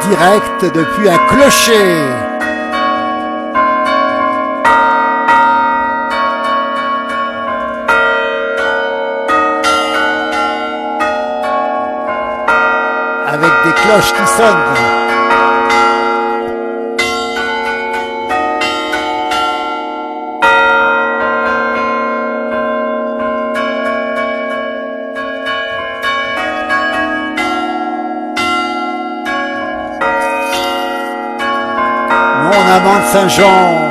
direct depuis un clocher. Avec des cloches qui sonnent. Mon amant de Saint-Jean.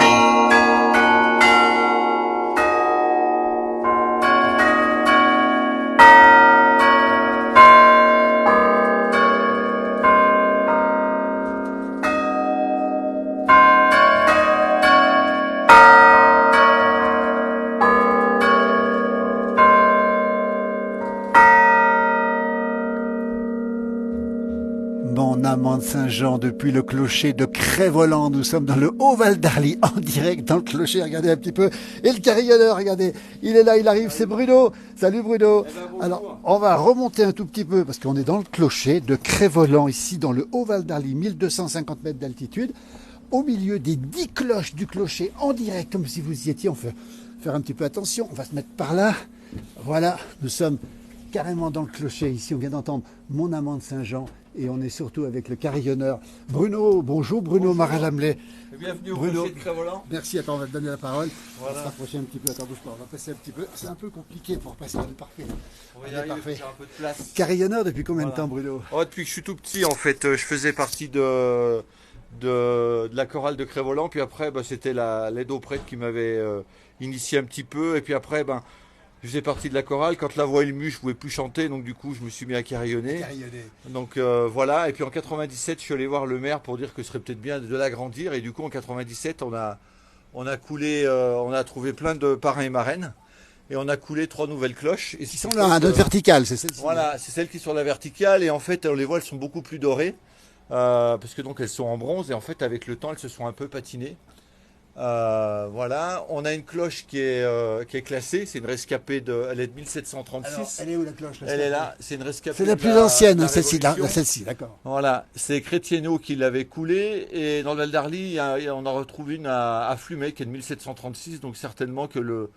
Mon amant de Saint-Jean, depuis le clocher de Crest-Voland, nous sommes dans le Haut-Val d'Arly, en direct dans le clocher, regardez un petit peu. Et le carillonneur, regardez, il est là, il arrive, c'est Bruno. Salut Bruno. Alors, on va remonter un tout petit peu, parce qu'on est dans le clocher de Crest-Voland, ici dans le Haut-Val d'Arly, 1250 mètres d'altitude, au milieu des 10 cloches du clocher, en direct, comme si vous y étiez. On fait faire un petit peu attention, on va se mettre par là. Voilà, nous sommes carrément dans le clocher, ici on vient d'entendre Mon amant de Saint-Jean. Et on est surtout avec le carillonneur Bruno. Bonjour Bruno Marais-Lamelais. Bienvenue au clocher de Crest-Voland. Merci, attends, on va te donner la parole. Voilà. On va se rapprocher un petit peu, attends, bouge pas, on va passer un petit peu. C'est un peu compliqué pour passer, on est parfait. On va y arriver, faut faire un peu de place. Carillonneur depuis combien de temps Bruno? Depuis que je suis tout petit en fait, je faisais partie de la chorale de Crest-Voland. Puis après, c'était l'aide aux prêtres qui m'avait initié un petit peu. Et puis après, je faisais partie de la chorale. Quand la voix est mue, je pouvais plus chanter, donc du coup, je me suis mis à carillonner. Donc voilà. Et puis en 97, je suis allé voir le maire pour dire que ce serait peut-être bien de l'agrandir. Et du coup, en 97, on a coulé, on a trouvé plein de parrains et marraines. Et on a coulé 3 nouvelles cloches. Et qui sont là, un autre vertical, c'est celle-ci. Voilà, c'est celle qui est sur la verticale. Et en fait, les voiles sont beaucoup plus dorées. Parce que donc elles sont en bronze. Et en fait, avec le temps, elles se sont un peu patinées. Voilà, on a une cloche qui est classée, c'est une rescapée elle est de 1736. Alors, elle est où la cloche? Elle est là, c'est une rescapée. C'est la plus ancienne, celle-ci, d'accord. Voilà, c'est Chrétienneau qui l'avait coulée, et dans le Val d'Arly, on en retrouve une à Flumet qui est de 1736, donc certainement que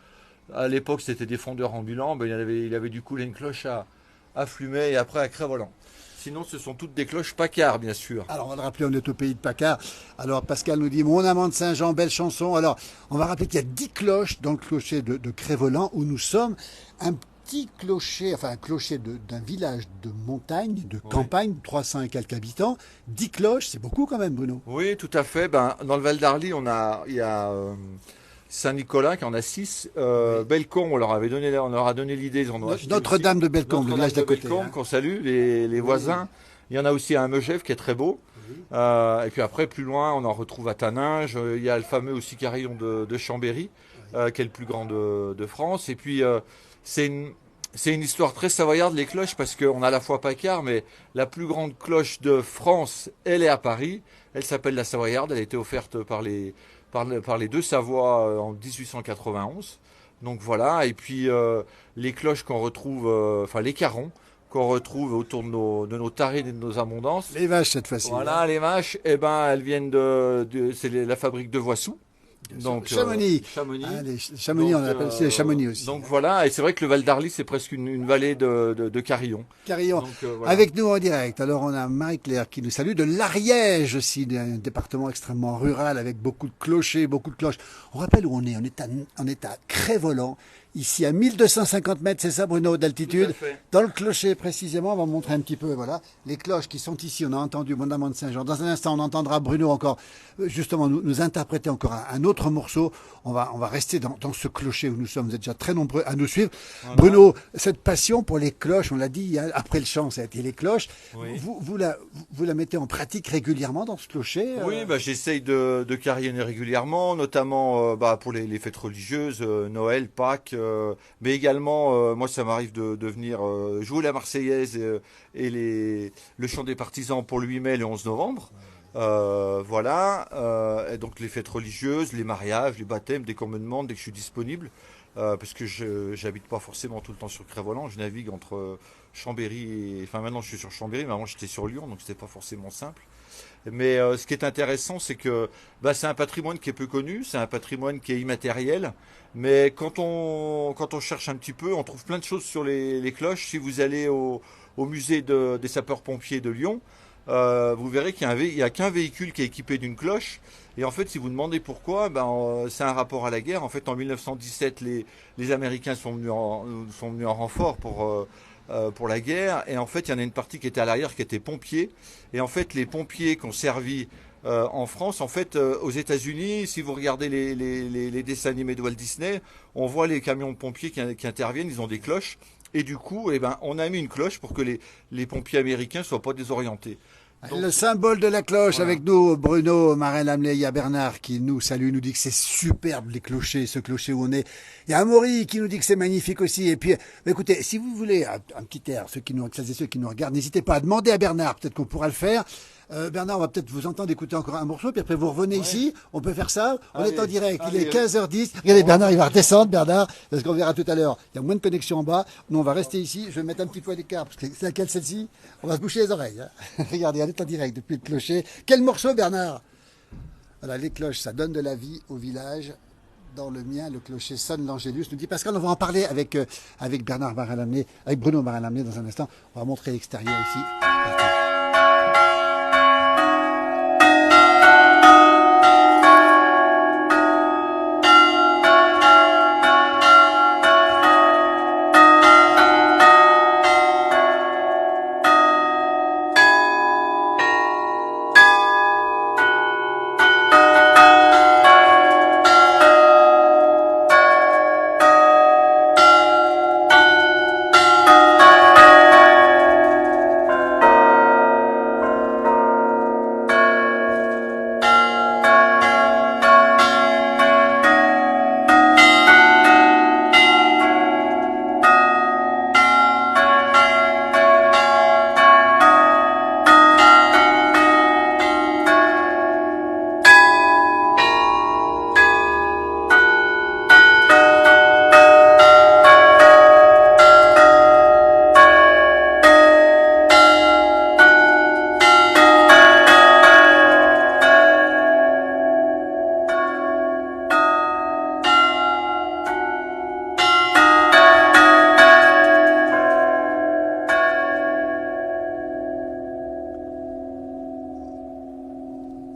à l'époque c'était des fondeurs ambulants, il avait dû couler une cloche à Flumet et après à Crest-Voland. Sinon, ce sont toutes des cloches Paccard, bien sûr. Alors, on va le rappeler, on est au pays de Paccard. Alors, Pascal nous dit, Mon amant de Saint-Jean, belle chanson. Alors, on va rappeler qu'il y a 10 cloches dans le clocher de Crest-Voland où nous sommes. Un petit clocher, enfin un clocher d'un village de montagne, de campagne, 300 et quelques habitants. 10 cloches, c'est beaucoup quand même, Bruno. Oui, tout à fait. Dans le Val d'Arly, il y a Saint-Nicolas qui en a 6. Bellecombe, on leur a donné l'idée. Notre-Dame de Bellecombe, le village d'à côté. Qu'on salue, les voisins. Il y en a aussi à Megève qui est très beau. Et puis après, plus loin, on en retrouve à Taninges. Il y a le fameux aussi carillon de Chambéry, qui est le plus grand de France. Et puis, c'est une histoire très savoyarde, les cloches, parce qu'on a à la fois Paccard, mais la plus grande cloche de France, elle est à Paris. Elle s'appelle la Savoyarde. Elle a été offerte par les deux Savoies en 1891. Donc voilà, et puis les cloches qu'on retrouve, les carons qu'on retrouve autour de nos tarines et de nos abondances. Les vaches cette fois-ci. Voilà, les vaches, elles viennent c'est la fabrique de Voissou. Donc, Chamonix. Chamonix, on appelle ça les Chamonix aussi. Donc voilà, et c'est vrai que le Val d'Arly, c'est presque une vallée de carillon. Carillon. Voilà. Avec nous en direct. Alors on a Marie-Claire qui nous salue de l'Ariège aussi, un département extrêmement rural avec beaucoup de clochers, beaucoup de cloches. On rappelle où on est. On est à Crest-Voland. Ici à 1250 mètres, c'est ça Bruno, d'altitude. Dans le clocher précisément, on va montrer un petit peu, voilà, les cloches qui sont ici. On a entendu Mon amant de Saint-Jean. Dans un instant, on entendra Bruno encore, justement, nous interpréter encore un autre morceau. On va rester dans ce clocher où nous sommes. Vous êtes déjà très nombreux à nous suivre. Voilà. Bruno, cette passion pour les cloches, on l'a dit, après le chant, ça a été les cloches. Oui. Vous la mettez en pratique régulièrement dans ce clocher? Oui, j'essaye de carillonner régulièrement, notamment pour les fêtes religieuses, Noël, Pâques. Mais également, moi, ça m'arrive de venir jouer la Marseillaise et le chant des partisans pour le 8 mai et le 11 novembre. Voilà. Et donc les fêtes religieuses, les mariages, les baptêmes, dès qu'on me demande, dès que je suis disponible, parce que je j'habite pas forcément tout le temps sur Crest-Voland, je navigue entre Chambéry et... Enfin maintenant je suis sur Chambéry, mais avant j'étais sur Lyon, donc c'était pas forcément simple. Mais ce qui est intéressant, c'est que bah, c'est un patrimoine qui est peu connu, c'est un patrimoine qui est immatériel, mais quand on cherche un petit peu, on trouve plein de choses sur les cloches. Si vous allez au musée des sapeurs-pompiers de Lyon, vous verrez il y a qu'un véhicule qui est équipé d'une cloche. Et en fait, si vous demandez pourquoi, ben, c'est un rapport à la guerre. En fait, en 1917, les Américains sont venus en renfort pour la guerre. Et en fait, il y en a une partie qui était à l'arrière, qui était pompiers. Et en fait, les pompiers qui ont servi en France, en fait, aux États-Unis, si vous regardez les dessins animés de Walt Disney, on voit les camions de pompiers qui interviennent, ils ont des cloches. Et du coup, eh ben, on a mis une cloche pour que les pompiers américains soient pas désorientés. Donc, Le symbole de la cloche voilà. avec nous, Bruno, Marin-Lamley, il y a Bernard qui nous salue, nous dit que c'est superbe les clochers, ce clocher où on est. Il y a Amaury qui nous dit que c'est magnifique aussi. Et puis, écoutez, si vous voulez un petit air, celles et ceux qui nous regardent, n'hésitez pas à demander à Bernard, peut-être qu'on pourra le faire. Bernard, on va peut-être vous entendre écouter encore un morceau, puis après vous revenez ici, on peut faire ça, on est en direct, il est 15h10, regardez Bernard, il va redescendre Bernard, parce qu'on verra tout à l'heure, il y a moins de connexion en bas, nous on va rester ici, je vais mettre un petit peu à l'écart, parce que c'est laquelle celle-ci, on va se boucher les oreilles, hein. Regardez, on est en direct depuis le clocher, quel morceau Bernard? Voilà, les cloches, ça donne de la vie au village. Dans le mien, le clocher sonne l'Angélus. Nous dit Pascal, on va en parler avec Bernard Marin-Lamley, avec Bruno Marin-Lamley dans un instant. On va montrer l'extérieur ici. Parti.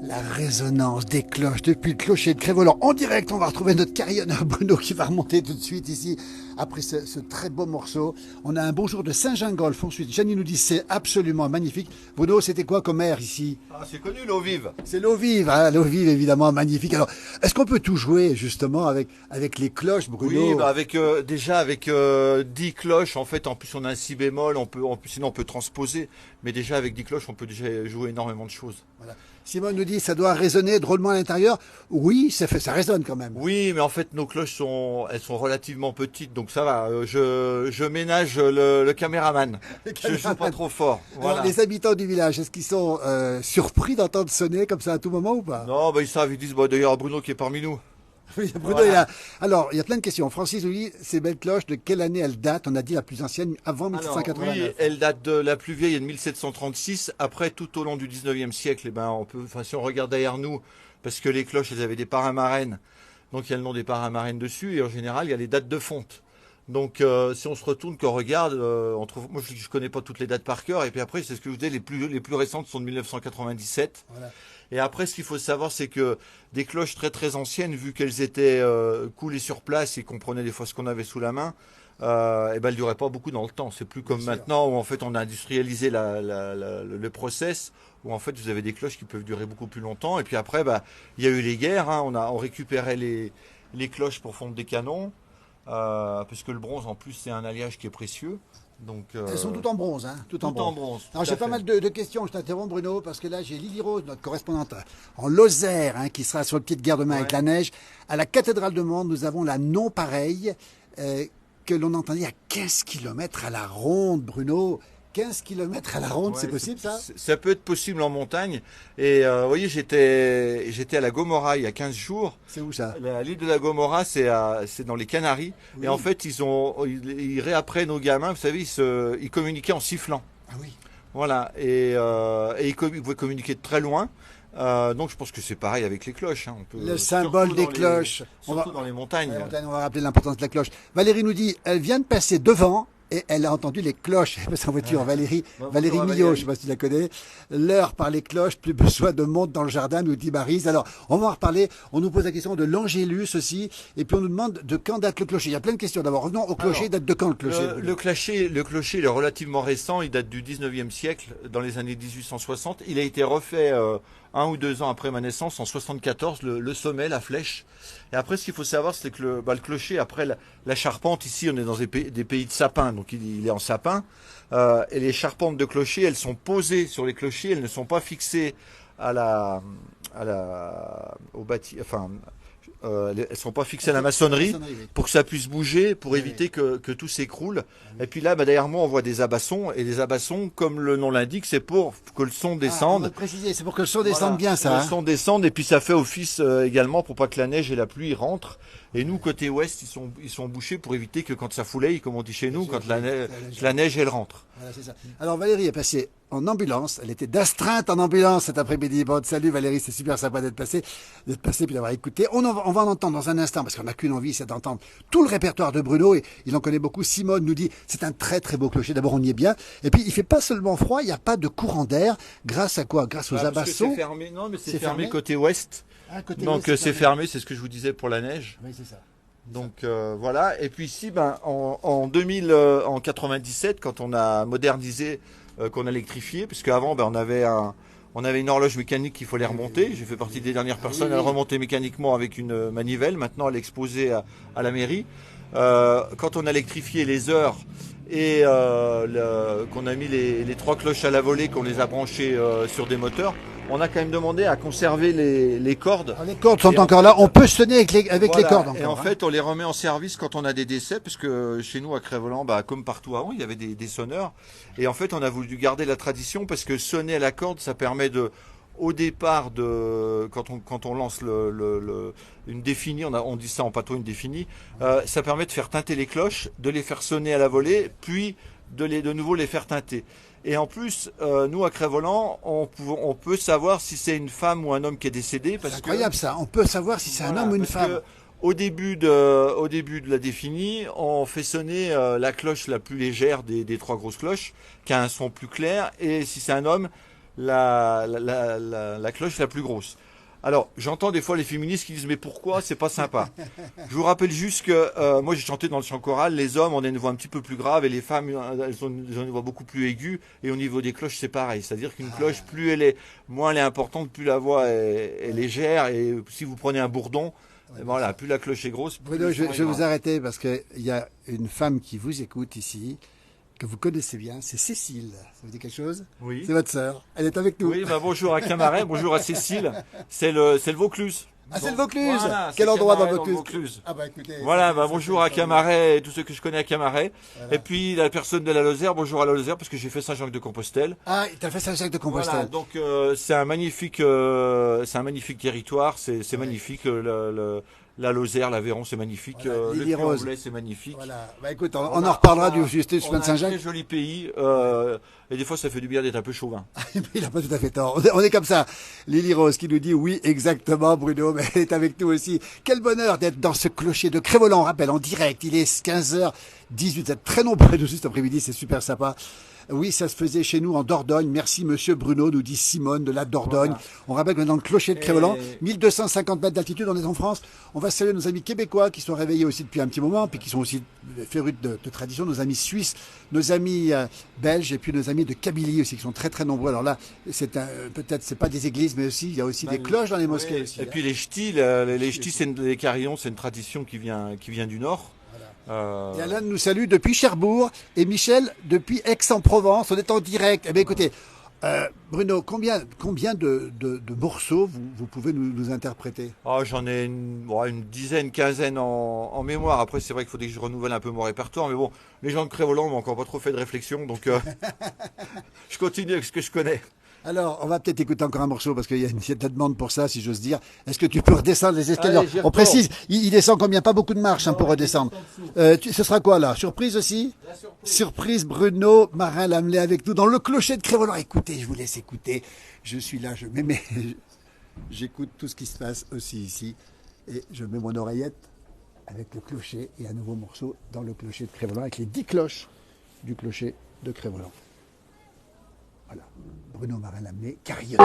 La résonance des cloches depuis le clocher de Crest-Voland. En direct, on va retrouver notre carillonneur Bruno qui va remonter tout de suite ici après ce très beau morceau. On a un bonjour de Saint-Gingolph ensuite. Jeannie nous dit c'est absolument magnifique. Bruno, c'était quoi comme air ici? Ah, c'est connu l'eau vive. C'est l'eau vive, hein, l'eau vive évidemment magnifique. Alors, est-ce qu'on peut tout jouer justement avec les cloches, Bruno? Oui, bah avec déjà avec 10 cloches, en fait, en plus on a un si bémol, sinon on peut transposer, mais déjà avec 10 cloches, on peut déjà jouer énormément de choses. Voilà. Simone nous dit ça doit résonner drôlement à l'intérieur. Oui, ça résonne quand même. Oui, mais en fait nos cloches elles sont relativement petites, donc ça va. Je ménage le caméraman. Je joue pas trop fort. Voilà. Alors, les habitants du village, est-ce qu'ils sont surpris d'entendre sonner comme ça à tout moment ou pas? Non, bah ils savent, ils disent bah d'ailleurs Bruno qui est parmi nous. Oui, Bruno, Voilà. Alors, il y a plein de questions. Francis nous dit, ces belles cloches, de quelle année elles datent? On a dit la plus ancienne, avant Alors, 1789. oui, elle date de la plus vieille, de 1736. Après, tout au long du 19e siècle, eh ben, si on regarde derrière nous, parce que les cloches, elles avaient des paramarènes, donc il y a le nom des paramarènes dessus, et en général, il y a les dates de fonte. Donc, si on se retourne, qu'on regarde, on trouve, moi, je connais pas toutes les dates par cœur, et puis après, c'est ce que je vous dis, les plus récentes sont de 1997. Voilà. Et après, ce qu'il faut savoir, c'est que des cloches très très anciennes, vu qu'elles étaient coulées sur place et qu'on prenait des fois ce qu'on avait sous la main, et ben elles duraient pas beaucoup dans le temps. C'est plus comme maintenant où en fait on a industrialisé le process, où en fait vous avez des cloches qui peuvent durer beaucoup plus longtemps. Et puis après, bah, il y a eu les guerres, hein, on récupérait les cloches pour fondre des canons, parce que le bronze en plus c'est un alliage qui est précieux. Donc, Elles sont toutes en bronze, hein, tout en bronze. Alors j'ai pas mal de questions, je t'interromps Bruno, parce que là j'ai Lily Rose, notre correspondante en Lozère, hein, qui sera sur le pied de guerre demain avec la neige. À la cathédrale de Mende, nous avons la non-pareille, que l'on entendait à 15 km à la ronde, Bruno. 15 km à la ronde, Ouais, c'est possible ça? Ça peut être possible en montagne. Et vous voyez, j'étais à la Gomorra il y a 15 jours. C'est où ça? L'île de la Gomorra, c'est dans les Canaries. Oui. Et en fait, ils réapprennent aux gamins, vous savez, ils communiquaient en sifflant. Ah oui. Voilà. Et ils pouvaient communiquer de très loin. Donc je pense que c'est pareil avec les cloches. Hein. Le symbole des cloches. Surtout dans les montagnes. On va rappeler l'importance de la cloche. Valérie nous dit, elle vient de passer devant. Et elle a entendu les cloches. Elle passe en voiture. Valérie Millot, je ne sais pas si tu la connais. L'heure par les cloches, plus besoin de monde dans le jardin, nous dit Maryse. Alors, on va en reparler. On nous pose la question de l'Angélus aussi. Et puis on nous demande de quand date le clocher. Il y a plein de questions. D'abord, revenons au clocher. Date de quand le clocher? Le clocher, il est relativement récent. Il date du 19e siècle, dans les années 1860. Il a été refait 1 ou 2 ans après ma naissance, en 74, le sommet, la flèche. Et après, ce qu'il faut savoir, c'est que le clocher, après la charpente, ici, on est dans des pays de sapins, donc il est en sapin. Et les charpentes de clocher, elles sont posées sur les clochers, elles ne sont pas fixées au bâti, enfin, elles sont pas fixées à la maçonnerie pour que ça puisse bouger, pour éviter que tout s'écroule. Et puis là, derrière moi, on voit des abassons. Et les abassons, comme le nom l'indique, c'est pour que le son descende. C'est pour que le son descende bien, ça. Le son descende, et puis ça fait office également pour pas que la neige et la pluie rentrent. Et nous, côté ouest, ils sont bouchés pour éviter que quand ça foulait, comme on dit chez nous, quand la neige, elle rentre. Voilà, c'est ça. Alors Valérie est passée en ambulance. Elle était d'astreinte en ambulance cet après-midi. Bon, salut Valérie, c'est super sympa d'être passée puis d'avoir écouté. On va en entendre dans un instant, parce qu'on n'a qu'une envie, c'est d'entendre tout le répertoire de Bruno, et il en connaît beaucoup. Simone nous dit, c'est un très très beau clocher. D'abord, on y est bien. Et puis, il fait pas seulement froid, il n'y a pas de courant d'air. Grâce à quoi? Grâce aux abassons. C'est fermé. Non, mais c'est fermé côté ouest. Donc c'est fermé, c'est ce que je vous disais pour la neige. Oui, c'est ça. Donc voilà. Et puis ici, en 97, quand on a modernisé, qu'on a électrifié, puisque avant, on avait une horloge mécanique qu'il fallait remonter. J'ai fait partie des dernières personnes à le remonter mécaniquement avec une manivelle. Maintenant, elle est exposée à la mairie. Quand on a électrifié les heures et qu'on a mis les 3 cloches à la volée, qu'on les a branchées sur des moteurs, on a quand même demandé à conserver les cordes. Alors, les cordes sont encore là. On peut sonner avec les cordes encore. Et en fait, on les remet en service quand on a des décès, parce que chez nous, à Crèveland, comme partout avant, il y avait des sonneurs. Et en fait, on a voulu garder la tradition, parce que sonner à la corde, ça permet au départ, quand on lance une définie, on dit ça en patois, une définie, ça permet de faire tinter les cloches, de les faire sonner à la volée, puis de nouveau les faire tinter. Et en plus, nous à Crèveland, on peut savoir si c'est une femme ou un homme qui est décédé. C'est incroyable ça, on peut savoir si c'est un homme ou une femme. Au début de la définie, on fait sonner la cloche la plus légère des 3 grosses cloches, qui a un son plus clair, et si c'est un homme, la cloche la plus grosse. Alors, j'entends des fois les féministes qui disent, mais pourquoi c'est pas sympa? Je vous rappelle juste que moi j'ai chanté dans le chant choral, les hommes on a une voix un petit peu plus grave, et les femmes elles ont une voix beaucoup plus aiguë, et au niveau des cloches c'est pareil, c'est-à-dire qu'une cloche, moins elle est importante, plus la voix est légère, et si vous prenez un bourdon, voilà, plus la cloche est grosse. Bruno, je vais vous arrêter, parce qu'il y a une femme qui vous écoute ici, que vous connaissez bien, c'est Cécile. Ça vous dit quelque chose? Oui. C'est votre sœur. Elle est avec nous. Oui, bonjour à Camaret, bonjour à Cécile. C'est le Vaucluse. Ah, c'est le Vaucluse. Voilà, quel endroit dans le Vaucluse? Ah bah écoutez. Voilà, bonjour à Camaret et tous ceux que je connais à Camaret. Voilà. Et puis la personne de la Lozère, bonjour à la Lozère, parce que j'ai fait Saint-Jacques-de-Compostelle. Ah, t'as fait Saint-Jacques-de-Compostelle. Voilà, donc c'est un magnifique territoire, c'est magnifique. La Lozère, l'Aveyron, c'est magnifique. Voilà, le Puy-en-Velay, c'est magnifique. Voilà. Bah écoute, on en reparlera du chemin de Saint-Jacques. C'est un très joli pays. Et des fois, ça fait du bien d'être un peu chauvin. Il n'a pas tout à fait tort. On est comme ça. Lily Rose qui nous dit oui, exactement, Bruno, mais elle est avec nous aussi. Quel bonheur d'être dans ce clocher de Crèveland. On rappelle, en direct, il est 15h18. Vous êtes très nombreux dessus cet après-midi, c'est super sympa. Oui, ça se faisait chez nous en Dordogne. Merci, monsieur Bruno, nous dit Simone de la Dordogne. Voilà. On rappelle que dans le clocher de Crèveland, 1250 mètres d'altitude, on est en France. On va saluer nos amis québécois qui sont réveillés aussi depuis un petit moment, puis qui sont aussi férus de tradition, nos amis suisses, nos amis belges, et puis nos amis de Kabylie aussi, qui sont très très nombreux. Alors là, peut-être c'est pas des églises, mais aussi il y a aussi des cloches dans les mosquées aussi. Et puis les ch'tis, les carillons, c'est une tradition qui vient du Nord. Et Alain nous salue depuis Cherbourg et Michel depuis Aix-en-Provence. On est en direct. Eh bien, écoutez, Bruno, combien de morceaux vous pouvez nous interpréter? Oh, j'en ai une dizaine, quinzaine en mémoire. Après, c'est vrai qu'il faudrait que je renouvelle un peu mon répertoire. Mais bon, les gens de Crévolant m'ont encore pas trop fait de réflexion. Donc, je continue avec ce que je connais. Alors, on va peut-être écouter encore un morceau parce qu'il y a de la demande pour ça, si j'ose dire. Est-ce que tu peux redescendre les escaliers? Allez, j'y On retourne. précise, il descend combien? Pas beaucoup de marche pour redescendre. Ce sera quoi là? Surprise aussi? La surprise. Surprise, Bruno Marin-Lamelais avec nous dans le clocher de Crévolant. Écoutez, je vous laisse écouter. Je suis là, j'écoute tout ce qui se passe aussi ici. Et je mets mon oreillette avec le clocher et un nouveau morceau dans le clocher de Crévolant avec les 10 cloches du clocher de Crévolant. Voilà, Bruno Marin-Lamelais, Carillon.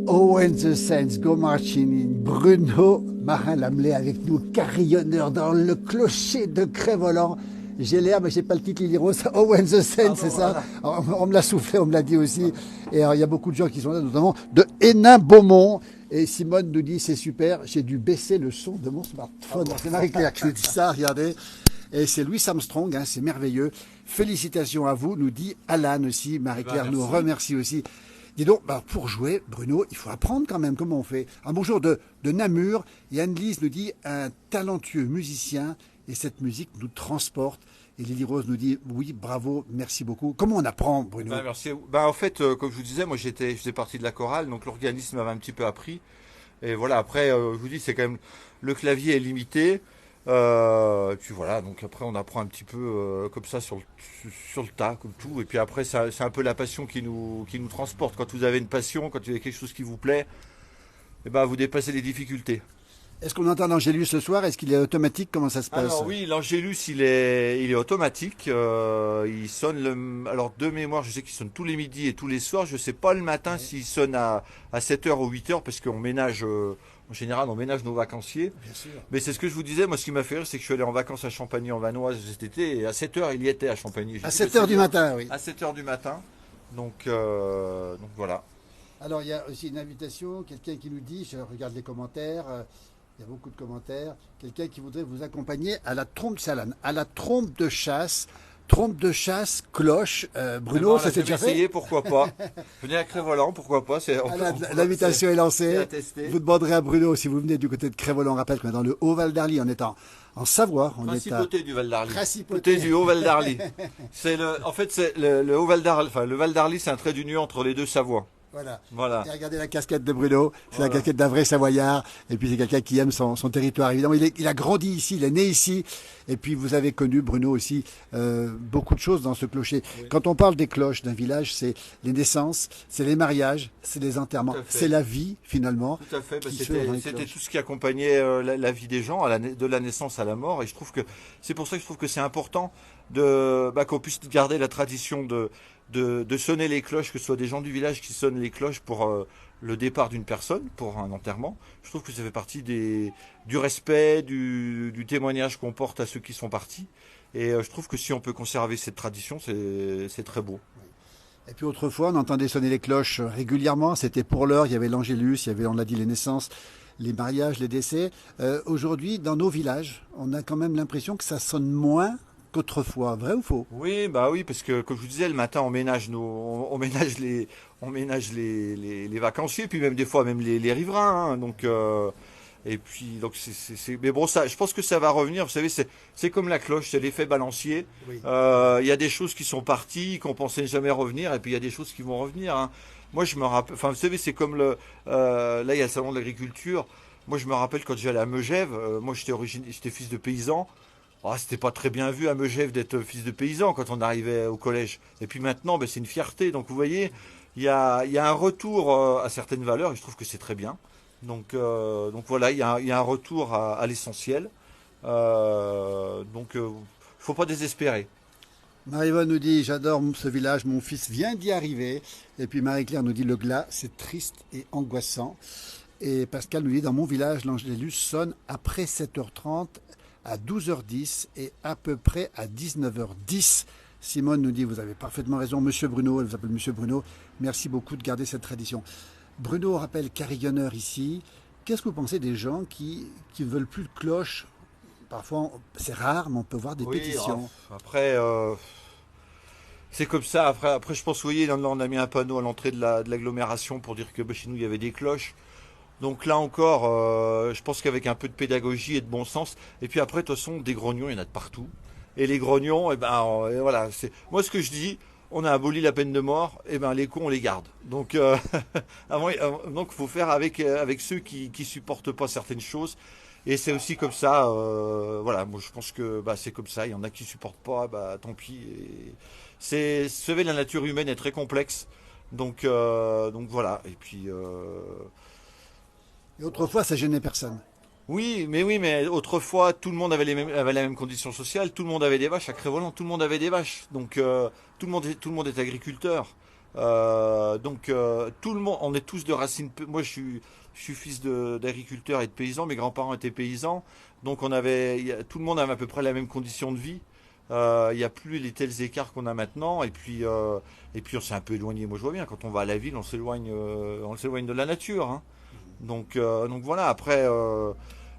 When the Saints Go Marching In, Bruno Marin-Lamelais avec nous, carillonneur dans le clocher de Crévolant. J'ai l'air, mais j'ai pas le titre Lily Rose. Oh, When the Saints, c'est ça. Alors, on me l'a soufflé, on me l'a dit aussi. Et alors, il y a beaucoup de gens qui sont là, notamment de Hénin-Beaumont. Et Simone nous dit, c'est super, j'ai dû baisser le son de mon smartphone. C'est Marie-Claire qui nous dit ça, regardez. Et c'est Louis Armstrong, hein, c'est merveilleux. Félicitations à vous, nous dit Alan aussi. Marie-Claire nous remercie aussi. Dis donc, pour jouer, Bruno, il faut apprendre quand même comment on fait. Un bonjour de Namur. Et Anne-Lise nous dit un talentueux musicien et cette musique nous transporte. Et Lily Rose nous dit oui, bravo, merci beaucoup. Comment on apprend, Bruno? Merci. En fait, comme je vous disais, moi je faisais partie de la chorale, donc l'organisme m'avait un petit peu appris. Et voilà, après, je vous dis, c'est quand même le clavier est limité. Et puis voilà, donc après on apprend un petit peu comme ça sur le tas, comme tout. Et puis après, c'est un peu la passion qui nous transporte. Quand vous avez une passion, quand vous avez quelque chose qui vous plaît, et vous dépassez les difficultés. Est-ce qu'on entend l'Angélus ce soir? Est-ce qu'il est automatique? Comment ça se passe? Alors oui, l'Angélus il est automatique. Il sonne alors de mémoire, je sais qu'il sonne tous les midis et tous les soirs. Je sais pas le matin s'il sonne à 7h ou 8h parce qu'on ménage. En général, on ménage nos vacanciers. Bien sûr. Mais c'est ce que je vous disais. Moi, ce qui m'a fait rire, c'est que je suis allé en vacances à Champagny-en-Vanoise cet été. Et à 7h, il y était à Champagny. À 7h du matin, oui. À 7h du matin. Donc voilà. Alors, il y a aussi une invitation. Quelqu'un qui nous dit, je regarde les commentaires, il y a beaucoup de commentaires. Quelqu'un qui voudrait vous accompagner à la trompe salane, à la trompe de chasse. Trompe de chasse, cloche, Bruno, ça s'est déjà fait? Essayé, pourquoi pas. Venez à Crévolant, pourquoi pas. L'invitation est lancée. Vous demanderez à Bruno si vous venez du côté de Crévolant. On rappelle qu'on est dans le Haut-Val d'Arly, on est en Savoie. Principauté du Val d'Arly. Principauté du Haut-Val d'Arly. En fait, c'est le Haut-Val d'Arly. Enfin, le Val d'Arly, c'est un trait d'union entre les deux Savoies. Voilà. Et regardez la casquette de Bruno, c'est la casquette d'un vrai Savoyard. Et puis c'est quelqu'un qui aime son territoire. Évidemment, il a grandi ici, il est né ici. Et puis vous avez connu, Bruno aussi, beaucoup de choses dans ce clocher. Oui. Quand on parle des cloches d'un village, c'est les naissances, c'est les mariages, c'est les enterrements, c'est la vie finalement. Tout à fait, c'était tout ce qui accompagnait la vie des gens, de la naissance à la mort. Et je trouve que c'est pour ça que je trouve que c'est important qu'on puisse garder la tradition de sonner les cloches, que ce soit des gens du village qui sonnent les cloches pour le départ d'une personne, pour un enterrement. Je trouve que ça fait partie du respect, du témoignage qu'on porte à ceux qui sont partis. Et je trouve que si on peut conserver cette tradition, c'est très beau. Et puis autrefois, on entendait sonner les cloches régulièrement. C'était pour l'heure. Il y avait l'Angélus, il y avait, on l'a dit, les naissances, les mariages, les décès. Aujourd'hui, dans nos villages, on a quand même l'impression que ça sonne moins qu'autrefois. Vrai ou faux? Oui, bah oui, parce que comme je vous disais, le matin on ménage les vacanciers, puis même des fois même les riverains, hein. Donc et puis donc mais bon, ça, je pense que ça va revenir. Vous savez, c'est comme la cloche, c'est l'effet balancier. Oui. Il y a des choses qui sont parties, qu'on pensait jamais revenir, et puis il y a des choses qui vont revenir, hein. Moi, je me rappelle, enfin, vous savez, c'est comme là, il y a le salon de l'agriculture. Moi, je me rappelle quand j'allais à Megève. Moi, j'étais fils de paysan. Ah, c'était pas très bien vu à Megève d'être fils de paysan quand on arrivait au collège. Et puis maintenant, ben, c'est une fierté. Donc vous voyez, il y a un retour à certaines valeurs et je trouve que c'est très bien. Donc voilà, il y a un retour à l'essentiel. Faut pas désespérer. Marie-Yvonne nous dit, j'adore ce village, mon fils vient d'y arriver. Et puis Marie-Claire nous dit, le glas, c'est triste et angoissant. Et Pascal nous dit, dans mon village, l'Angélus sonne après 7h30 à 12h10 et à peu près à 19h10. Simone nous dit, vous avez parfaitement raison, Monsieur Bruno, elle vous appelle Monsieur Bruno, merci beaucoup de garder cette tradition. Bruno rappelle carillonneur ici. Qu'est-ce que vous pensez des gens qui ne veulent plus de cloche? Parfois, c'est rare, mais on peut voir des Oui, pétitions. après, c'est comme ça. Après, je pense, vous voyez, là, on a mis un panneau à l'entrée de l'agglomération pour dire que bah, chez nous, il y avait des cloches. Donc là encore, je pense qu'avec un peu de pédagogie et de bon sens, et puis après, de toute façon, des grognons, il y en a de partout. Et les grognons, eh ben, voilà, moi ce que je dis, on a aboli la peine de mort, et ben les cons, on les garde. Donc, donc, faut faire avec ceux qui supportent pas certaines choses. Et c'est aussi comme ça, voilà. Moi, je pense que bah, c'est comme ça. Il y en a qui supportent pas, bah tant pis. Et vous savez, la nature humaine est très complexe. Donc voilà. Et puis. Et autrefois, ça gênait personne. Oui, mais autrefois, tout le monde avait la même condition sociale, tout le monde avait des vaches à Crévolant, tout le monde avait des vaches. Donc, tout le monde est agriculteur. Tout le monde, on est tous de racines. Moi, je suis fils d'agriculteur et de paysans, mes grands-parents étaient paysans. Donc, tout le monde avait à peu près la même condition de vie. Il n'y a plus les tels écarts qu'on a maintenant. Et puis on s'est un peu éloigné. Moi, je vois bien, quand on va à la ville, on s'éloigne de la nature, hein. Donc voilà, après,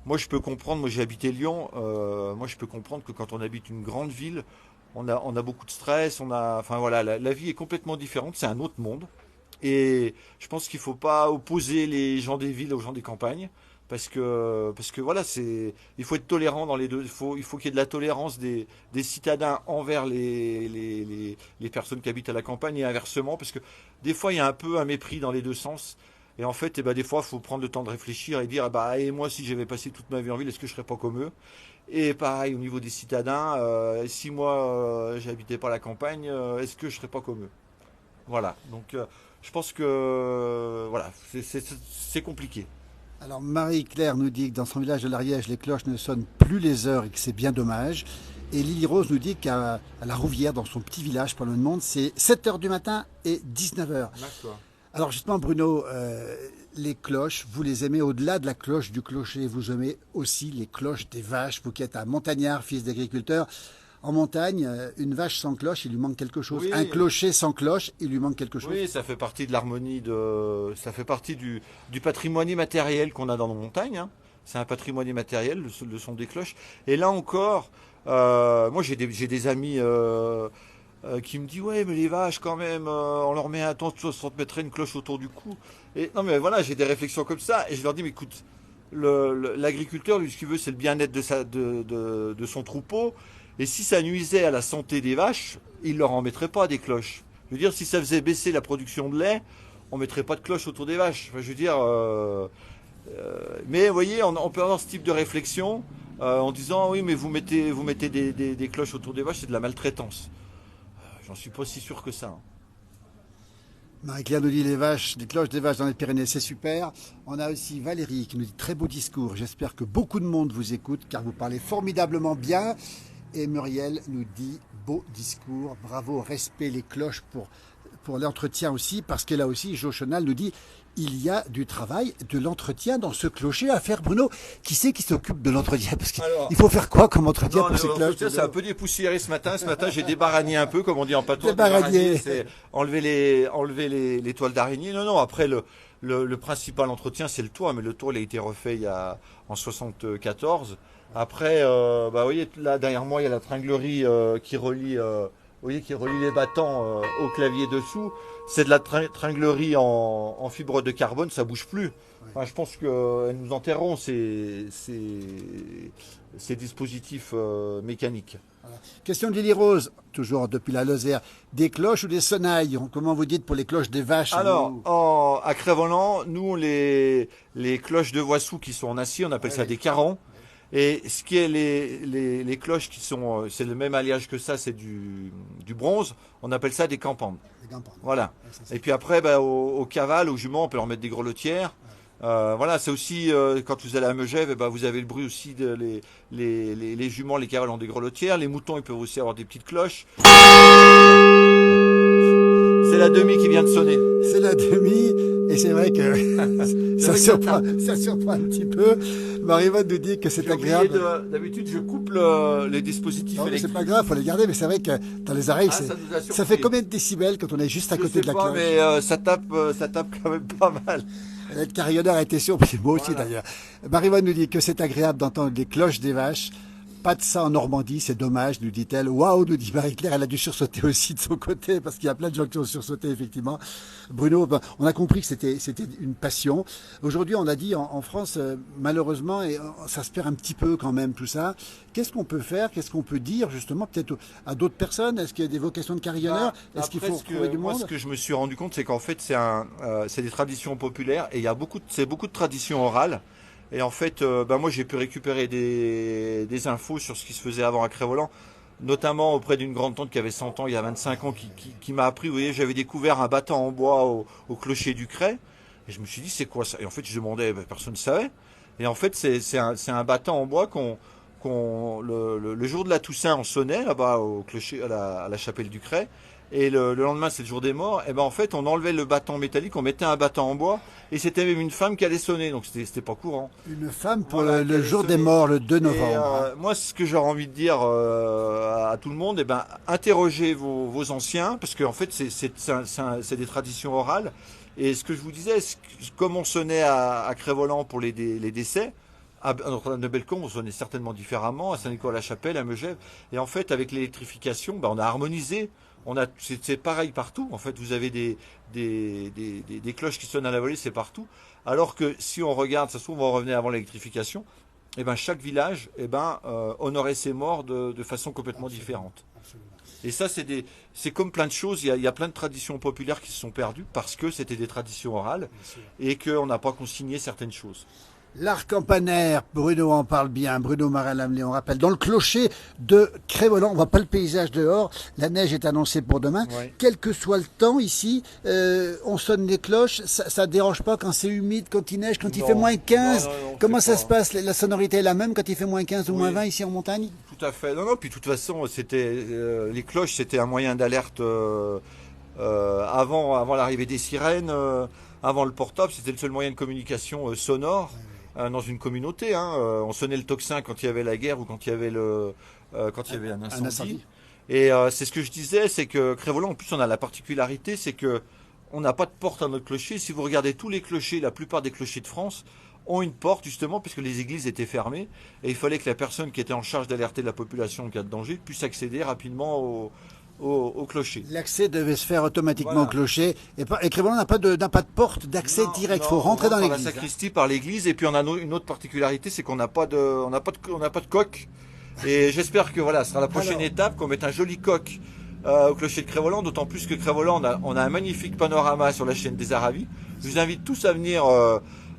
moi je peux comprendre, moi j'ai habité Lyon, moi je peux comprendre que quand on habite une grande ville, on a beaucoup de stress, enfin voilà, la vie est complètement différente, c'est un autre monde. Et je pense qu'il ne faut pas opposer les gens des villes aux gens des campagnes, parce que voilà, il faut être tolérant dans les deux, il faut qu'il y ait de la tolérance des citadins envers les personnes qui habitent à la campagne et inversement, parce que des fois il y a un peu un mépris dans les deux sens. Et en fait, des fois, il faut prendre le temps de réfléchir et dire, et moi, si j'avais passé toute ma vie en ville, est-ce que je serais pas comme eux? Et pareil, au niveau des citadins, si moi, j'habitais pas la campagne, est-ce que je serais pas comme eux? Voilà. Donc, je pense que, voilà, c'est compliqué. Alors Marie-Claire nous dit que dans son village de l'Ariège, les cloches ne sonnent plus les heures et que c'est bien dommage. Et Lily Rose nous dit à la Rouvière, dans son petit village, pas loin de Monde, c'est 7h du matin et 19h. D'accord. Alors justement, Bruno, les cloches, vous les aimez au-delà de la cloche du clocher. Vous aimez aussi les cloches des vaches. Vous qui êtes un montagnard, fils d'agriculteur. En montagne, une vache sans cloche, il lui manque quelque chose. Oui. Un clocher sans cloche, il lui manque quelque chose. Oui, ça fait partie de l'harmonie ça fait partie du patrimoine immatériel qu'on a dans nos montagnes, hein. C'est un patrimoine immatériel, le son des cloches. Et là encore, moi j'ai des amis qui me dit ouais mais les vaches quand même on leur met un temps de 60 mettrait une cloche autour du cou et non mais voilà j'ai des réflexions comme ça et je leur dis mais écoute l'agriculteur lui ce qu'il veut c'est le bien-être de son troupeau et si ça nuisait à la santé des vaches il leur en mettrait pas des cloches. Je veux dire si ça faisait baisser la production de lait on mettrait pas de cloche autour des vaches. Enfin, je veux dire mais vous voyez on peut avoir ce type de réflexion en disant oui mais vous mettez des cloches autour des vaches c'est de la maltraitance. J'en suis pas si sûr que ça, hein. Marie-Claire nous dit les cloches des vaches dans les Pyrénées, c'est super. On a aussi Valérie qui nous dit très beau discours. J'espère que beaucoup de monde vous écoute car vous parlez formidablement bien. Et Muriel nous dit beau discours, bravo, respect les cloches pour l'entretien aussi parce que là aussi, Jo Chenal nous dit il y a du travail, de l'entretien dans ce clocher à faire. Bruno, qui c'est qui s'occupe de l'entretien? Parce qu'il faut faire quoi comme entretien pour ces cloches? C'est un peu dépoussiéré ce matin. Ce matin, j'ai débaragné un peu, comme on dit en patois. Débaragné. C'est enlever les toiles d'araignée. Non, après, le principal entretien, c'est le toit. Mais le toit, il a été refait en 74. Après, vous voyez, là, derrière moi, il y a la tringlerie qui relie les battants au clavier dessous. C'est de la tringlerie en fibre de carbone, ça bouge plus. Enfin, je pense qu'elles nous enterreront ces dispositifs mécaniques. Voilà. Question de Lily Rose, toujours depuis la Lozère. Des cloches ou des sonnailles? Comment vous dites pour les cloches des vaches? Alors, à Cré-Voland, nous, les cloches de Voissou qui sont en acier, on appelle ça des carons. Et ce qui est les cloches qui sont, c'est le même alliage que ça, c'est du bronze, on appelle ça des campandes. Voilà. Et puis après, au cavales, aux juments, on peut leur mettre des grelotières. Voilà, c'est aussi, quand vous allez à Megève, vous avez le bruit aussi, les juments, les cavales ont des grelotières, les moutons, ils peuvent aussi avoir des petites cloches. C'est la demi qui vient de sonner. C'est la demi, et c'est vrai que ça surprend un petit peu. Marie-Vonne nous dit que c'est agréable. D'habitude, je coupe les dispositifs électriques. C'est pas grave, faut les garder, mais c'est vrai que dans les oreilles, ça fait combien de décibels quand on est juste à côté de la cloche? Mais ça tape quand même pas mal. Le carillonneur a été surpris, moi aussi d'ailleurs. Marie-Vonne nous dit que c'est agréable d'entendre les cloches des vaches. Pas de ça en Normandie, c'est dommage, nous dit-elle. Waouh, nous dit Marie-Claire, elle a dû sursauter aussi de son côté, parce qu'il y a plein de gens qui ont sursauté, effectivement. Bruno, on a compris que c'était une passion. Aujourd'hui, on a dit en France, malheureusement, et ça se perd un petit peu quand même, tout ça. Qu'est-ce qu'on peut faire? Qu'est-ce qu'on peut dire, justement, peut-être à d'autres personnes? Est-ce qu'il y a des vocations de carillonneurs? Est-ce qu'il faut trouver du monde? Moi, ce que je me suis rendu compte, c'est qu'en fait, c'est des traditions populaires, et c'est beaucoup de traditions orales. Et en fait, moi j'ai pu récupérer des infos sur ce qui se faisait avant à Cré-Voland, notamment auprès d'une grande tante qui avait 100 ans, il y a 25 ans, qui m'a appris, vous voyez, j'avais découvert un battant en bois au clocher du Cré, et je me suis dit, c'est quoi ça? Et en fait, je demandais, personne ne savait. Et en fait, c'est un battant en bois le jour de la Toussaint, on sonnait là-bas au clocher, à la chapelle du Cré. Et le lendemain, c'est le jour des morts. Et en fait, on enlevait le battant métallique, on mettait un battant en bois, et c'était même une femme qui allait sonner. Donc c'était pas courant. Une femme pour le jour des morts, le 2 novembre. Moi, ce que j'aurais envie de dire à tout le monde, interrogez vos anciens, parce qu'en fait, c'est des traditions orales. Et ce que je vous disais, comme on sonnait à Cré-Voland pour les décès, à Notre-Dame de Bellecombe, on sonnait certainement différemment, à Saint-Nicolas-la-Chapelle, à Megève. Et en fait, avec l'électrification, on a harmonisé. C'est pareil partout. En fait, vous avez des cloches qui sonnent à la volée, c'est partout. Alors que si on regarde, ça se trouve, on revenait avant l'électrification, chaque village honorait ses morts de façon complètement différente. Et ça, c'est comme plein de choses. Il y a plein de traditions populaires qui se sont perdues parce que c'était des traditions orales et qu'on n'a pas consigné certaines choses. L'art campanaire, Bruno en parle bien, Bruno Marin-Lamelée, on rappelle, dans le clocher de Cré-Voland, on voit pas le paysage dehors, la neige est annoncée pour demain, quel que soit le temps ici, on sonne les cloches, ça dérange pas quand c'est humide, quand il neige, quand il fait moins 15, non, comment ça se passe? La sonorité est la même quand il fait moins 15 ou moins 20 ici en montagne? Tout à fait, non, puis de toute façon, les cloches, c'était un moyen d'alerte avant l'arrivée des sirènes, avant le portable, c'était le seul moyen de communication sonore. Dans une communauté, on sonnait le tocsin quand il y avait la guerre ou quand il y avait un incendie. Et c'est ce que je disais, c'est que Cré-Voland, en plus, on a la particularité, c'est que on n'a pas de porte à notre clocher. Si vous regardez tous les clochers, la plupart des clochers de France ont une porte justement puisque les églises étaient fermées et il fallait que la personne qui était en charge d'alerter la population en cas de danger puisse accéder rapidement au clocher. L'accès devait se faire automatiquement au clocher. Et Cré-Voland n'a pas de porte d'accès direct. Il faut rentrer dans l'église. Par la sacristie, par l'église. Et puis on a une autre particularité, c'est qu'on n'a pas de coq. Et j'espère que ce sera la prochaine étape, qu'on mette un joli coq au clocher de Cré-Voland. D'autant plus que Cré-Voland, on a un magnifique panorama sur la chaîne des Aravis. Je vous invite tous à venir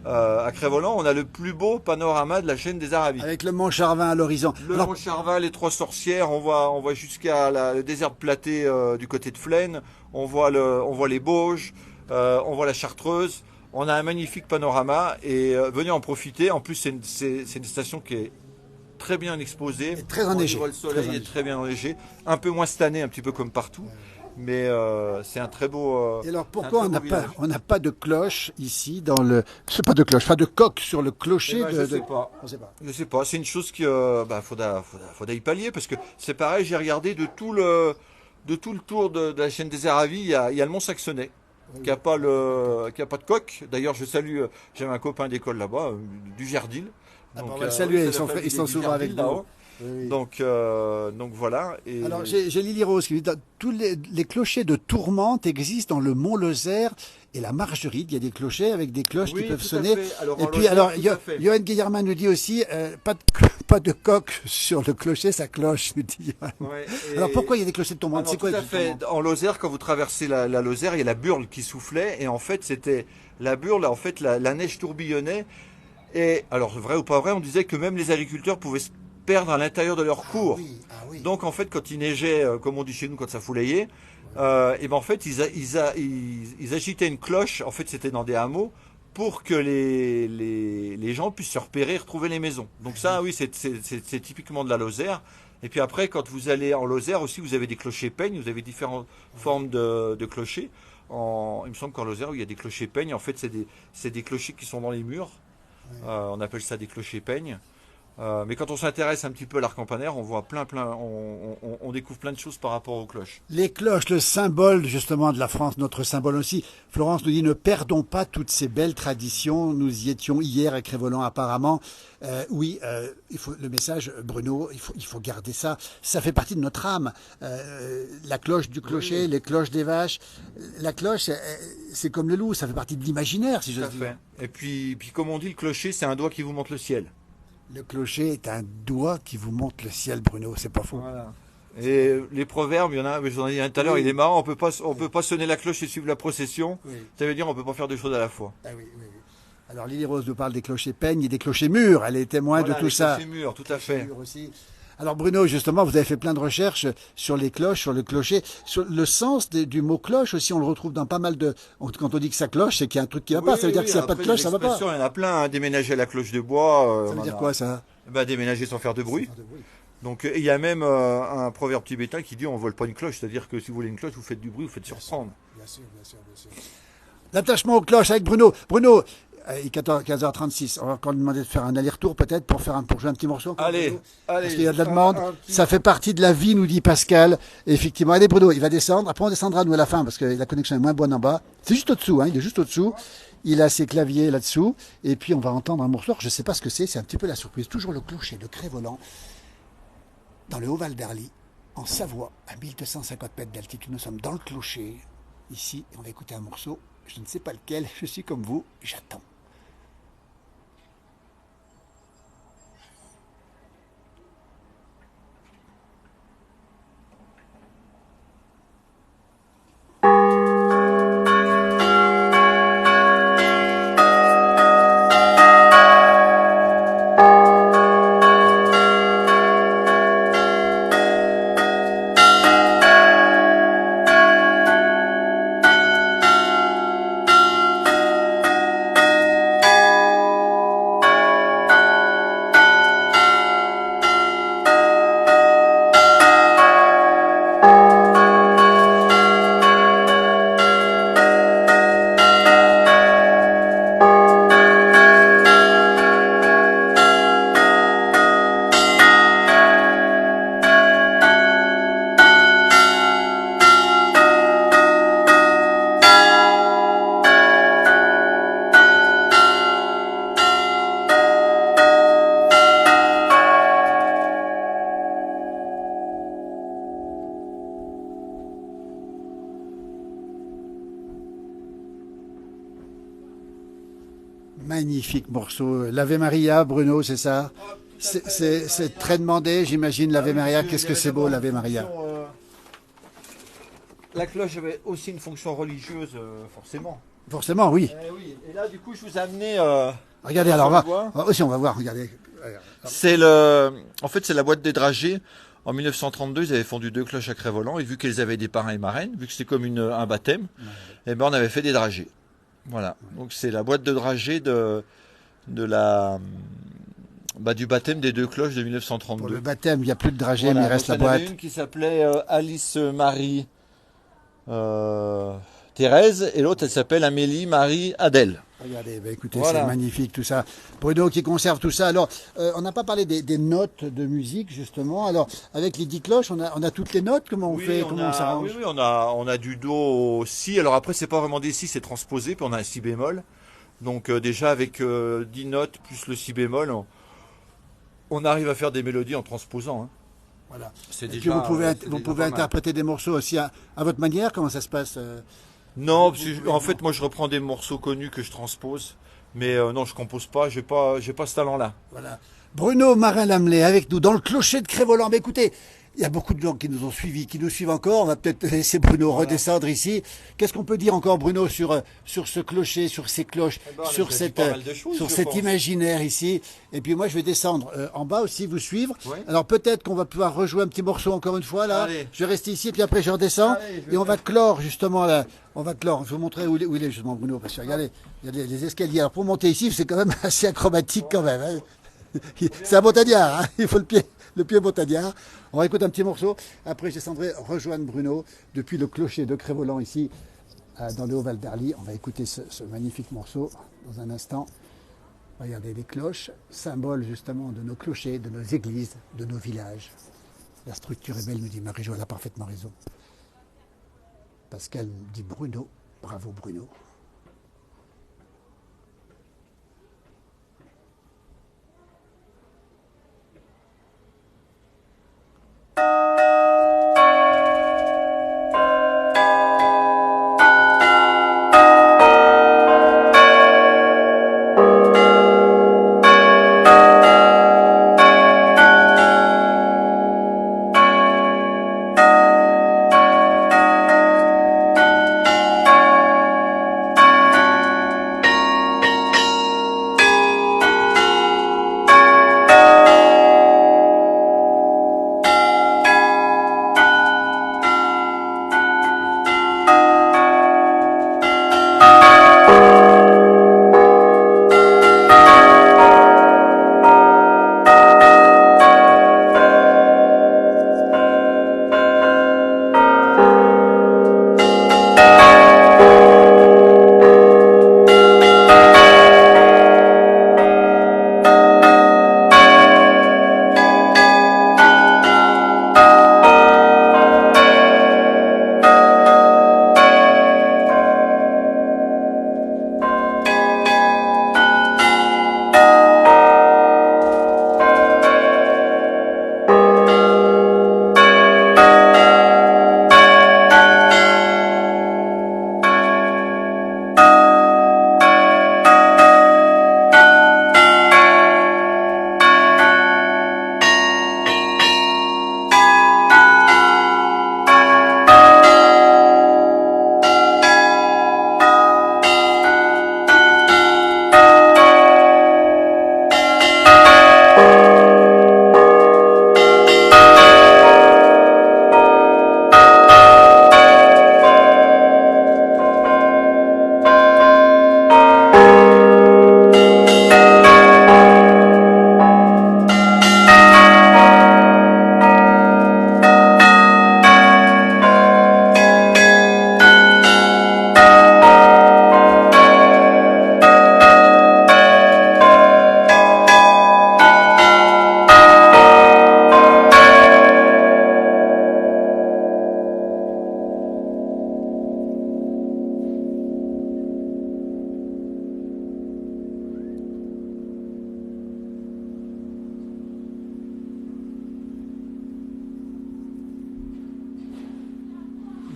à Cré-Voland, on a le plus beau panorama de la chaîne des Aravis. Avec le mont Charvin à l'horizon. Mont Charvin, les Trois Sorcières, on voit jusqu'à le désert platé du côté de Flaine, on voit les Bauges, on voit la Chartreuse. On a un magnifique panorama et venez en profiter. En plus, c'est une station qui est très bien exposée. Et très enneigée. Le soleil est très bien enneigé. Un peu moins cette année, un petit peu comme partout. Mais c'est un très beau. Et alors pourquoi un très beau village. on n'a pas de cloche ici dans le, c'est pas de cloche, pas de coque sur le clocher Eh ben, je sais pas. on sait pas. Je sais pas. C'est une chose qui, faudra y pallier parce que c'est pareil. J'ai regardé de tout le tour de la chaîne des Aravis. Il y a le Mont Saxonnet qui a pas de coque. D'ailleurs, je salue. J'avais un copain d'école là-bas, du Gerdil. Ah, on va le saluer, ils sont souvent avec nous. Oui. Donc voilà. Et... Alors j'ai Lily Rose qui dit tous les clochers de Tourmente existent dans le Mont Lozère et la Margeride. Il y a des clochers avec des cloches qui peuvent sonner. Alors, et puis Johan Guillermin nous dit aussi pas de coque sur le clocher, ça cloche. Nous dit Johan. Ouais, alors pourquoi il y a des clochers de Tourmente? C'est quoi tout à fait. En Lozère, quand vous traversez la Lozère, il y a la Burle qui soufflait et en fait c'était la Burle. En fait la neige tourbillonnait. Et alors vrai ou pas vrai, on disait que même les agriculteurs pouvaient se perdre à l'intérieur de leur cours. Oui. Donc en fait, quand il neigeait, comme on dit chez nous, quand ça foulayait, et ben en fait ils agitaient une cloche. En fait, c'était dans des hameaux pour que les gens puissent se repérer, et retrouver les maisons. Donc ça, oui, c'est typiquement de la Lozère. Et puis après, quand vous allez en Lozère aussi, vous avez des clochers peignes. Vous avez différentes formes de clochers. Il me semble qu'en Lozère, il y a des clochers peignes. En fait, c'est des clochers qui sont dans les murs. On appelle ça des clochers peignes. Mais quand on s'intéresse un petit peu à l'art campanaire, on voit on découvre plein de choses par rapport aux cloches. Les cloches, le symbole justement de la France, notre symbole aussi. Florence nous dit ne perdons pas toutes ces belles traditions. Nous y étions hier à Crévolant apparemment. Il faut le message, Bruno. Il faut garder ça. Ça fait partie de notre âme. La cloche du clocher, les cloches des vaches. La cloche, c'est comme le loup. Ça fait partie de l'imaginaire, si j'ose dire. Et puis comme on dit, le clocher, c'est un doigt qui vous montre le ciel. Le clocher est un doigt qui vous montre le ciel, Bruno, c'est pas faux. Voilà. Et les proverbes, il y en a, mais je vous en ai dit tout à l'heure, il est marrant, on peut pas sonner la cloche et suivre la procession. Oui. Ça veut dire on peut pas faire deux choses à la fois. Ah oui. Alors Lily Rose nous parle des clochers peignes et des clochers mûrs, elle est témoin de tout ça. Les clochers mûrs, tout à fait. Aussi. Alors Bruno, justement, vous avez fait plein de recherches sur les cloches, sur le clocher, sur le sens du mot cloche aussi. On le retrouve dans pas mal de. Quand on dit que ça cloche, c'est qu'il y a un truc qui va pas. Ça veut dire que s'il n'y a pas de cloche, ça va pas. Il y en a plein. Déménager à la cloche de bois. Ça veut dire quoi ça? Déménager sans faire de bruit. Donc il y a même un proverbe tibétain qui dit on vole pas une cloche, c'est-à-dire que si vous voulez une cloche, vous faites du bruit, vous faites surprendre. Bien sûr. L'attachement aux cloches avec Bruno. Bruno. Il est 15h36. On va encore lui demander de faire un aller-retour peut-être pour jouer un petit morceau. Allez. Parce qu'il y a de la demande. Ça fait partie de la vie, nous dit Pascal. Et effectivement, allez Bruno, il va descendre. Après on descendra nous à la fin parce que la connexion est moins bonne en bas. C'est juste au-dessous, il est juste au-dessous. Il a ses claviers là-dessous. Et puis on va entendre un morceau. Je ne sais pas ce que c'est un petit peu la surprise. Toujours le clocher de Crévolant dans le Haut-Val d'Arly, en Savoie, à 1250 mètres d'altitude. Nous sommes dans le clocher, ici, et on va écouter un morceau. Je ne sais pas lequel. Je suis comme vous, j'attends. Magnifique morceau. L'Ave Maria, Bruno, c'est ça? C'est très demandé, j'imagine, l'Ave Maria. Qu'est-ce que c'est beau, l'Ave Maria? La cloche avait aussi une fonction religieuse, forcément. Forcément, oui. Et là, du coup, je vous ai amené... regardez, alors, on va voir, regardez. En fait, c'est la boîte des dragées. En 1932, ils avaient fondu 2 cloches à Crévolant. Et vu qu'elles avaient des parrains et marraines, vu que c'était comme un baptême, on avait fait des dragées. Voilà, donc c'est la boîte de dragées du baptême des 2 cloches de 1932. Pour le baptême, il n'y a plus de dragées, mais il reste la boîte. Il y en avait une qui s'appelait Alice Marie Thérèse, et l'autre, elle s'appelle Amélie Marie Adèle. Regardez, bah écoutez, Voilà. c'est magnifique tout ça. Bruno qui conserve tout ça. Alors, on n'a pas parlé des notes de musique, justement. Alors, avec les 10 cloches, on a toutes les notes. Comment on fait? Comment on s'arrange? oui, on a du do au si. Alors après, c'est pas vraiment des si, c'est transposé, puis on a un si bémol. Donc déjà, avec 10 notes plus le si bémol, on arrive à faire des mélodies en transposant. Hein. Voilà. C'est Et puis déjà, vous pouvez interpréter des morceaux aussi à votre manière. Comment ça se passe? Non, en fait, moi, je reprends des morceaux connus que je transpose. Mais non, je compose pas, j'ai pas ce talent-là. Voilà. Bruno Marin-Lamelais avec nous dans le clocher de Crévolant. Mais écoutez, il y a beaucoup de gens qui nous ont suivis, qui nous suivent encore. On va peut-être laisser Bruno redescendre ici. Qu'est-ce qu'on peut dire encore, Bruno, sur ce clocher, sur ces cloches, sur cet imaginaire ici? Et puis moi, je vais descendre en bas aussi, vous suivre. Ouais. Alors peut-être qu'on va pouvoir rejouer un petit morceau encore une fois là. Allez. Je reste ici, puis après je redescends. Allez, et on va clore justement là. On va clore. Je vais vous montrer où il est justement, Bruno. Parce que regardez, il y a les escaliers. Alors pour monter ici, c'est quand même assez acrobatique quand même. Hein. C'est un montagnard, hein. Il faut le pied montagnard. On va écouter un petit morceau. Après, je descendrai rejoindre Bruno depuis le clocher de Crévolant ici, dans le Haut-Val d'Arly. On va écouter ce magnifique morceau dans un instant. Regardez les cloches, symbole justement de nos clochers, de nos églises, de nos villages. La structure est belle, nous dit Marie-Jo, elle a parfaitement raison. Pascal dit Bruno, bravo Bruno.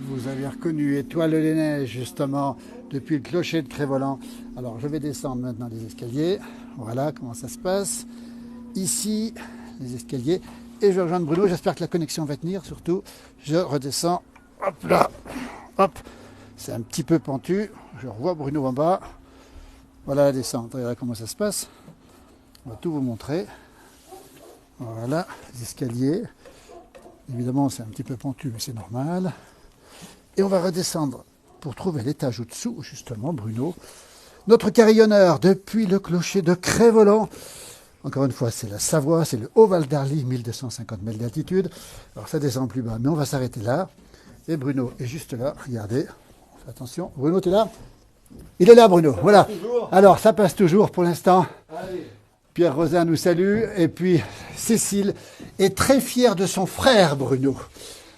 Vous avez reconnu Étoile des Neiges, justement, depuis le clocher de Crévolant. Alors, je vais descendre maintenant les escaliers. Voilà comment ça se passe. Ici, les escaliers. Et je rejoins Bruno. J'espère que la connexion va tenir, surtout. Je redescends. Hop là. Hop. C'est un petit peu pentu. Je revois Bruno en bas. Voilà la descente. Regardez comment ça se passe. On va tout vous montrer. Voilà, les escaliers. Évidemment, c'est un petit peu pentu, mais c'est normal. Et on va redescendre pour trouver l'étage au-dessous, justement, Bruno. Notre carillonneur depuis le clocher de Crévolant. Encore une fois, c'est la Savoie, c'est le Haut-Val d'Arly, 1250 mètres d'altitude. Alors ça descend plus bas, mais on va s'arrêter là. Et Bruno est juste là, regardez. Fais attention. Bruno, tu es là? Il est là, Bruno. Voilà. Alors, ça passe toujours pour l'instant. Pierre Rosin nous salue. Et puis, Cécile est très fière de son frère, Bruno.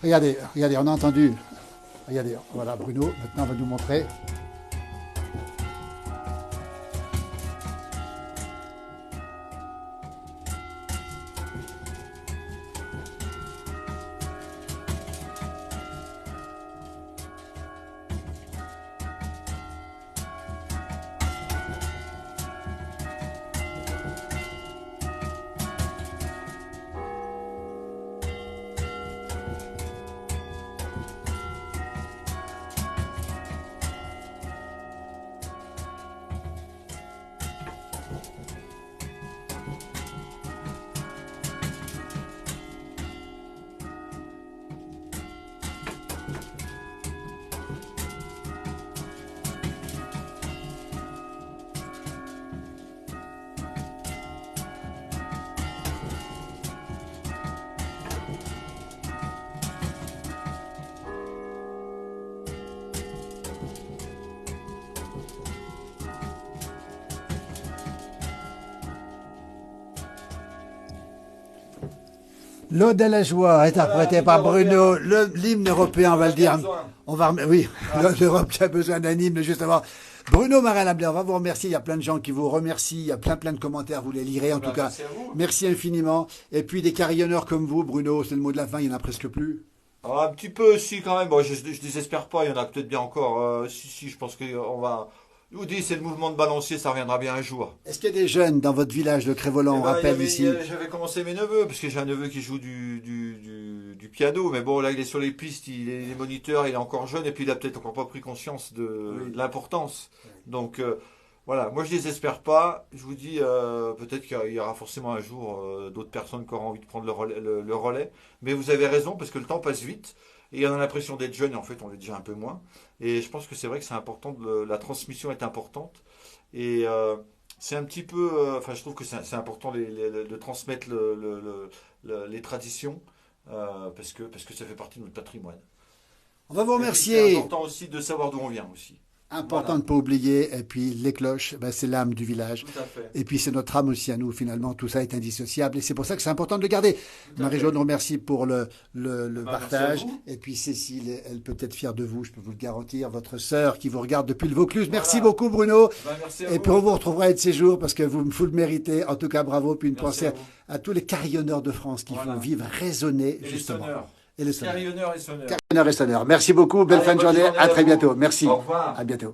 Regardez, regardez, on a entendu. Regardez, voilà, Bruno, maintenant, va nous montrer. L'Ode à la joie, interprétée par Bruno, l'hymne européen, on va le dire. Oui, l'Europe qui a besoin d'un hymne, justement. Bruno Marin-Lablé, on va vous remercier. Il y a plein de gens qui vous remercient. Il y a plein de commentaires, vous les lirez en tout cas. Merci infiniment. Et puis des carillonneurs comme vous, Bruno, c'est le mot de la fin, il n'y en a presque plus. Un petit peu aussi quand même. Bon, je désespère pas, il y en a peut-être bien encore. Si, je pense qu'on va... Je vous dis, c'est le mouvement de balancier, ça reviendra bien un jour. Est-ce qu'il y a des jeunes dans votre village de Crévolan, on rappelle ici? J'avais commencé mes neveux, parce que j'ai un neveu qui joue du piano, mais bon, là, il est sur les pistes, il est moniteur, il est encore jeune, et puis il a peut-être encore pas pris conscience de l'importance. Donc, voilà, moi je désespère pas. Je vous dis, peut-être qu'il y aura forcément un jour d'autres personnes qui auront envie de prendre le relais. Mais vous avez raison, parce que le temps passe vite. Et on a l'impression d'être jeune, et en fait, on l'est déjà un peu moins. Et je pense que c'est vrai que c'est important, la transmission est importante. Et c'est un petit peu, je trouve que c'est important de transmettre les traditions, parce que ça fait partie de notre patrimoine. On va vous remercier. C'est important aussi de savoir d'où on vient aussi. Important de ne pas oublier, et puis les cloches, c'est l'âme du village. Tout à fait. Et puis c'est notre âme aussi à nous, finalement, tout ça est indissociable, et c'est pour ça que c'est important de le garder. Marie-Jo nous remercie pour le partage, et puis Cécile, elle peut être fière de vous, je peux vous le garantir, votre sœur qui vous regarde depuis le Vaucluse. Merci beaucoup Bruno, et puis on vous retrouvera un de ces jours, parce que vous le méritez, en tout cas bravo, puis une pensée à tous les carillonneurs de France qui font vivre, résonner, et justement. Et les carillonneurs et sonneurs. Carillonneurs et sonneurs. Merci beaucoup, belle fin de journée, à très bientôt. Merci. Au revoir. À bientôt.